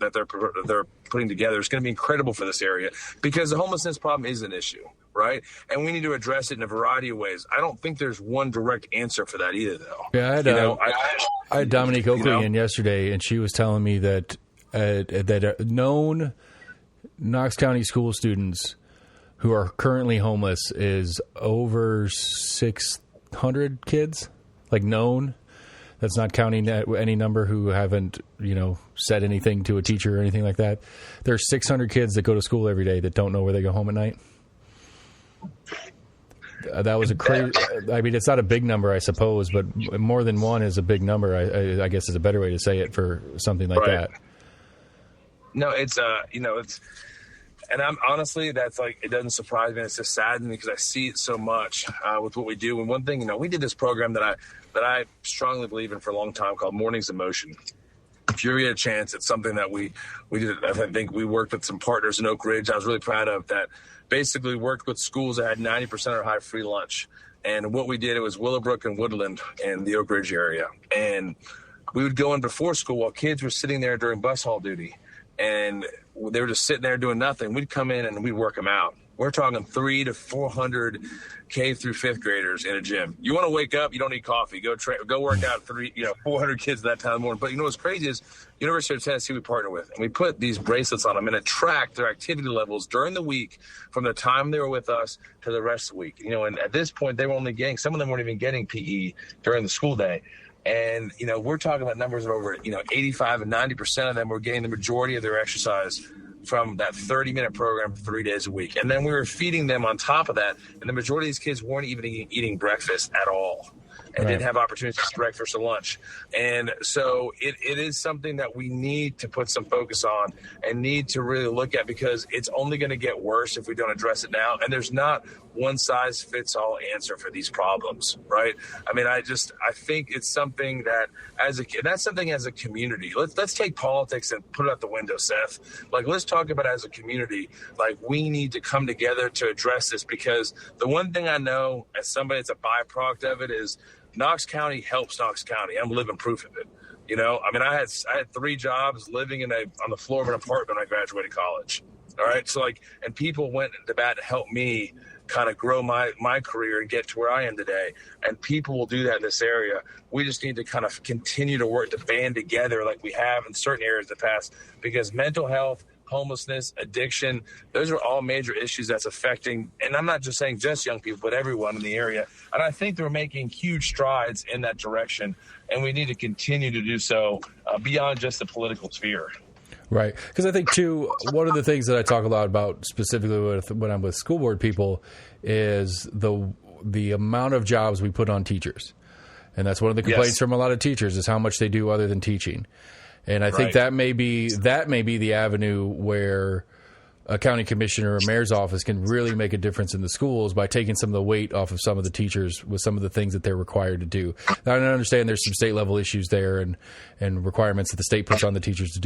putting together is going to be incredible for this area because the homelessness problem is an issue, right? And we need to address it in a variety of ways. I don't think there's one direct answer for that either, though. Yeah, I had Dominique Oakley in yesterday, and she was telling me that known Knox County school students who are currently homeless is over 600 kids, like known. That's not counting any number who haven't, said anything to a teacher or anything like that. There's 600 kids that go to school every day that don't know where they go home at night. That was a crazy. I mean, it's not a big number, I suppose, but more than one is a big number. I guess is a better way to say it for something like that. No, it's and I'm honestly, that's like, it doesn't surprise me. It's just sad to me because I see it so much with what we do. And one thing, we did this program that I strongly believe in for a long time called Mornings in Motion. If you ever get a chance, it's something that we did. I think we worked with some partners in Oak Ridge. I was really proud of that. Basically worked with schools that had 90% or high free lunch. And what we did, it was Willowbrook and Woodland in the Oak Ridge area. And we would go in before school while kids were sitting there during bus haul duty. And they were just sitting there doing nothing. We'd come in and we'd work them out. We're talking 300 to 400 K through fifth graders in a gym. You want to wake up, you don't need coffee. Go work out 400 kids that time of the morning. But what's crazy is University of Tennessee we partner with, and we put these bracelets on them and it tracked their activity levels during the week from the time they were with us to the rest of the week. And at this point they were only getting, some of them weren't even getting PE during the school day. And, we're talking about numbers of over, 85 and 90% of them were getting the majority of their exercise from that 30-minute program 3 days a week. And then we were feeding them on top of that. And the majority of these kids weren't even eating breakfast at all. And didn't have opportunities for breakfast or lunch. And so it is something that we need to put some focus on and need to really look at, because it's only going to get worse if we don't address it now. And there's not one size fits all answer for these problems, right? I mean, I think it's something that that's something as a community. Let's take politics and put it out the window, Seth. Like, let's talk about it as a community. Like, we need to come together to address this, because the one thing I know as somebody that's a byproduct of it is Knox County helps Knox County. I'm living proof of it. I mean, I had 3 jobs living on the floor of an apartment when I graduated college. All right. So and people went to bat to help me kind of grow my career and get to where I am today. And people will do that in this area. We just need to kind of continue to work to band together like we have in certain areas of the past, because mental health, homelessness, addiction, those are all major issues that's affecting, and I'm not just saying just young people, but everyone in the area. And I think they're making huge strides in that direction, and we need to continue to do so beyond just the political sphere. Right. Because I think, too, one of the things that I talk a lot about specifically when I'm with school board people is the amount of jobs we put on teachers. And that's one of the complaints from a lot of teachers is how much they do other than teaching. And I think that may be the avenue where a county commissioner or mayor's office can really make a difference in the schools by taking some of the weight off of some of the teachers with some of the things that they're required to do. Now, I understand there's some state level issues there and requirements that the state puts on the teachers to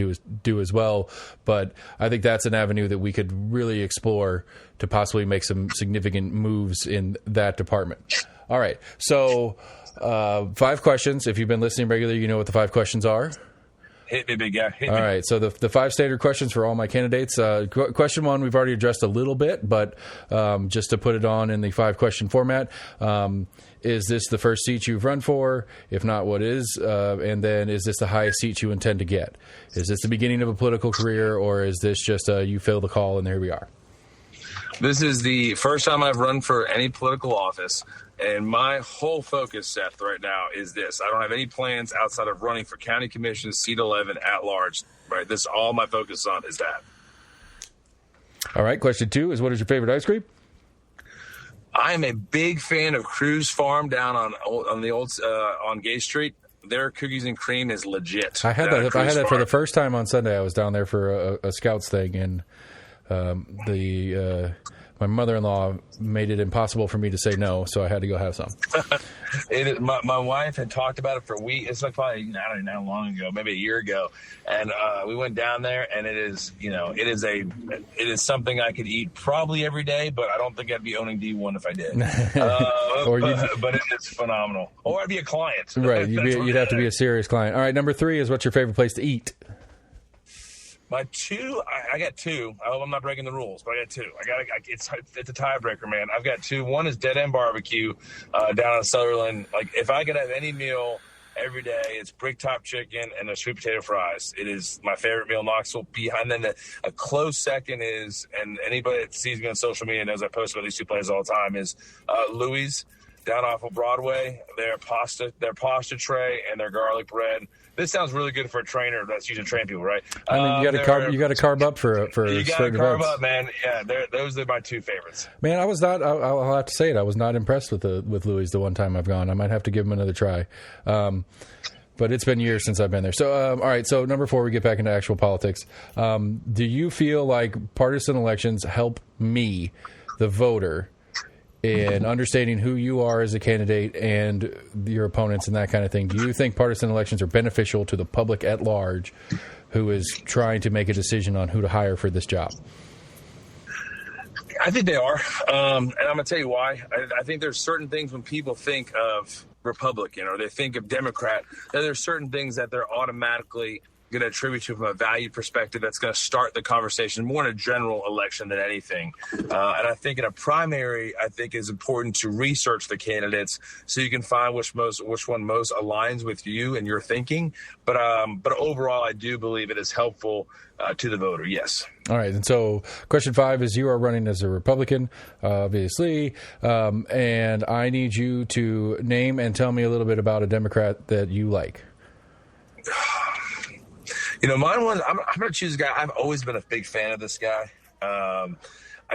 do as well. But I think that's an avenue that we could really explore to possibly make some significant moves in that department. All right. So 5 questions. If you've been listening regularly, you know what the 5 questions are. Hit me, big guy. All right. So the 5 standard questions for all my candidates. Question 1, we've already addressed a little bit, but just to put it on in the 5-question format, is this the first seat you've run for? If not, what is? And then is this the highest seat you intend to get? Is this the beginning of a political career, or is this just you fill the call and here we are? This is the first time I've run for any political office. And my whole focus, Seth, right now is this. I don't have any plans outside of running for county commission, seat 11 at large. Right. This is all my focus on is that. All right. Question 2 is, what is your favorite ice cream? I am a big fan of Cruz Farm down on the old on Gay Street. Their cookies and cream is legit. I had that for the first time on Sunday. I was down there for a Scouts thing, and my mother-in-law made it impossible for me to say no, so I had to go have some. My wife had talked about it for a week. It's like probably, I don't know how long ago, maybe a year ago. And we went down there, and it is something I could eat probably every day, but I don't think I'd be owning D1 if I did. But it is phenomenal. Or I'd be a client. Right. You'd have to be a serious client. All right. Number 3 is, what's your favorite place to eat? My 2, I got 2. I hope I'm not breaking the rules, but I got 2. It's a tiebreaker, man. I've got 2. One is Dead End Barbecue down in Sutherland. Like, if I could have any meal every day, it's bricktop chicken and the sweet potato fries. It is my favorite meal in Knoxville. Behind then, a close second is, and anybody that sees me on social media knows I post about these 2 places all the time, is Louis down off of Broadway. Their pasta tray and their garlic bread. This sounds really good for a trainer that's used to train people, right? I mean, you got to carb up for you got to carb events. up, man. Yeah, those are my 2 favorites. Man, I was not. I'll have to say it. I was not impressed with Louis the one time I've gone. I might have to give him another try. but it's been years since I've been there. So, all right. So, number 4, we get back into actual politics. Do you feel like partisan elections help me, the voter, in understanding who you are as a candidate and your opponents and that kind of thing? Do you think partisan elections are beneficial to the public at large who is trying to make a decision on who to hire for this job? I think they are. And I'm going to tell you why. I think there's certain things when people think of Republican or they think of Democrat, that there's certain things that they're automatically going to attribute to from a value perspective that's going to start the conversation more in a general election than anything. And I think in a primary, I think it's important to research the candidates so you can find which one most aligns with you and your thinking. But overall, I do believe it is helpful to the voter. Yes. All right. And so question 5 is, you are running as a Republican, obviously, and I need you to name and tell me a little bit about a Democrat that you like. Mine was, I'm going to choose a guy. I've always been a big fan of this guy. I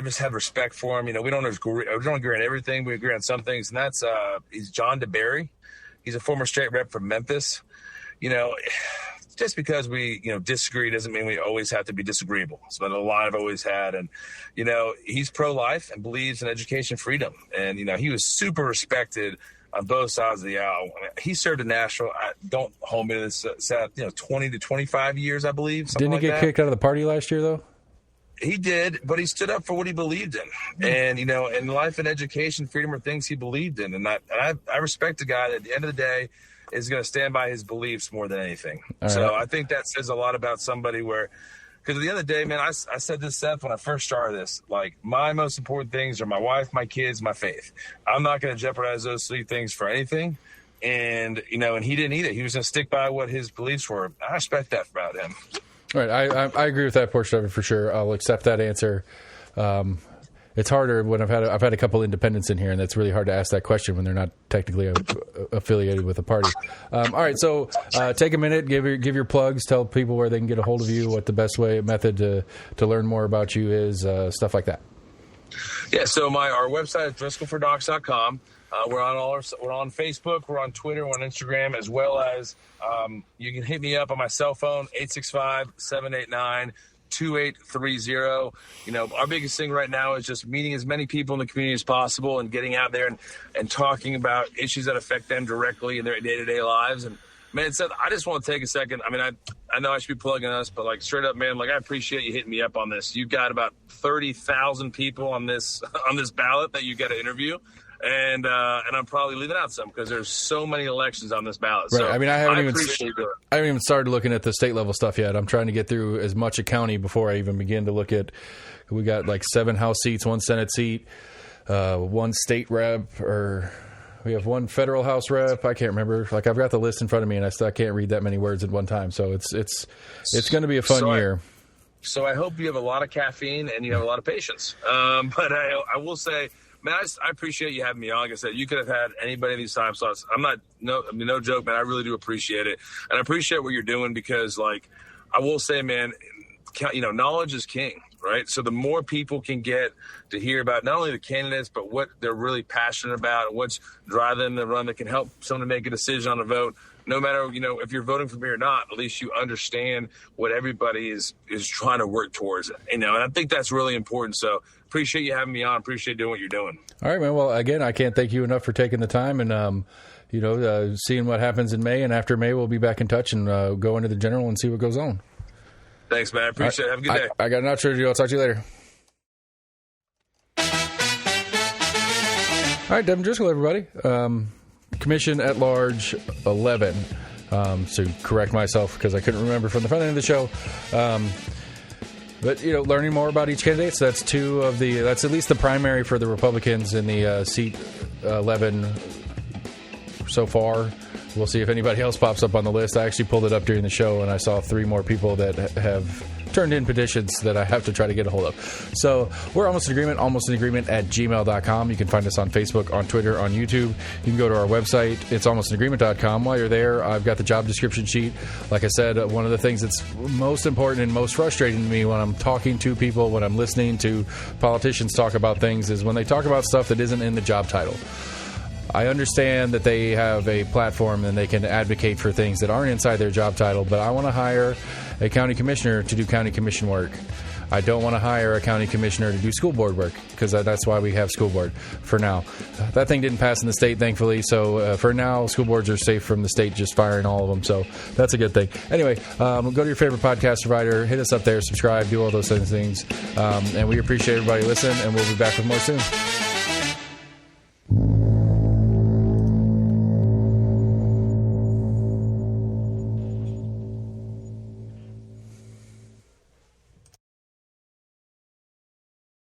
just have respect for him. We don't agree on everything. We agree on some things, and that's he's John DeBerry. He's a former state rep from Memphis. Just because we disagree doesn't mean we always have to be disagreeable. It's been a line I've always had, and he's pro-life and believes in education freedom, and he was super respected on both sides of the aisle. He served a national, don't hold me to this, 20 to 25 years, I believe. Didn't he get kicked out of the party last year, though? He did, but he stood up for what he believed in. And, in life and education, freedom are things he believed in. And I respect a guy that at the end of the day is going to stand by his beliefs more than anything. All so right. I think that says a lot about somebody where, because at the end of the day, man, I said this, Seth, when I first started this, like, my most important things are my wife, my kids, my faith. I'm not going to jeopardize those 3 things for anything. And, and he didn't either. He was going to stick by what his beliefs were. I respect that about him. Right. I agree with that portion of it for sure. I'll accept that answer. It's harder when I've had a couple independents in here, and it's really hard to ask that question when they're not technically affiliated with a party. All right, so take a minute, give your plugs, tell people where they can get a hold of you, what the best method to learn more about you is, stuff like that. Yeah, so our website is driscollfordocs.com. We're on Facebook, we're on Twitter, we're on Instagram, as well as you can hit me up on my cell phone, 865-789-2830. Our biggest thing right now is just meeting as many people in the community as possible and getting out there and talking about issues that affect them directly in their day-to-day lives. And man, Seth, I just want to take a second. I mean, I know I should be plugging us, but like straight up, man, like I appreciate you hitting me up on this. You've got about 30,000 people on this ballot that you got to interview. And I'm probably leaving out some because there's so many elections on this ballot. Right. So I mean, I haven't even started looking at the state level stuff yet. I'm trying to get through as much of county before I even begin to look at. We got like 7 House seats, 1 Senate seat, 1 state rep, or we have 1 federal House rep. I can't remember. Like I've got the list in front of me, and I still can't read that many words at one time. So it's going to be a fun year. So I hope you have a lot of caffeine and you have a lot of patience. But I will say. Man, I appreciate you having me on. Like I said, you could have had anybody in these time slots. No joke, man. I really do appreciate it. And I appreciate what you're doing because, like, I will say, man, knowledge is king, right? So the more people can get to hear about not only the candidates, but what they're really passionate about, what's driving them to run that can help someone to make a decision on a vote. No matter, if you're voting for me or not, at least you understand what everybody is trying to work towards, and I think that's really important. So appreciate you having me on. Appreciate doing what you're doing. All right, man. Well, again, I can't thank you enough for taking the time and, seeing what happens in May. And after May, we'll be back in touch and go into the general and see what goes on. Thanks, man. I appreciate it. Have a good day. I got an outro to do. I'll talk to you later. All right, Devin Driscoll, everybody. Commission at Large 11. So correct myself because I couldn't remember from the front end of the show. But learning more about each candidate. So that's that's at least the primary for the Republicans in the seat 11 so far. We'll see if anybody else pops up on the list. I actually pulled it up during the show and I saw 3 more people that have turned in petitions that I have to try to get a hold of. So we're almost in agreement at gmail.com. You can find us on Facebook, on Twitter, on YouTube. You can go to our website. It's almostinagreement.com. While you're there, I've got the job description sheet. Like I said, one of the things that's most important and most frustrating to me when I'm talking to people, when I'm listening to politicians talk about things, is when they talk about stuff that isn't in the job title. I understand that they have a platform and they can advocate for things that aren't inside their job title, but I want to hire a county commissioner to do county commission work. I don't want to hire a county commissioner to do school board work, because that's why we have school board for now. That thing didn't pass in the state, thankfully, so for now, school boards are safe from the state just firing all of them, so that's a good thing. Anyway, go to your favorite podcast provider, hit us up there, subscribe, do all those things, and we appreciate everybody listening, and we'll be back with more soon.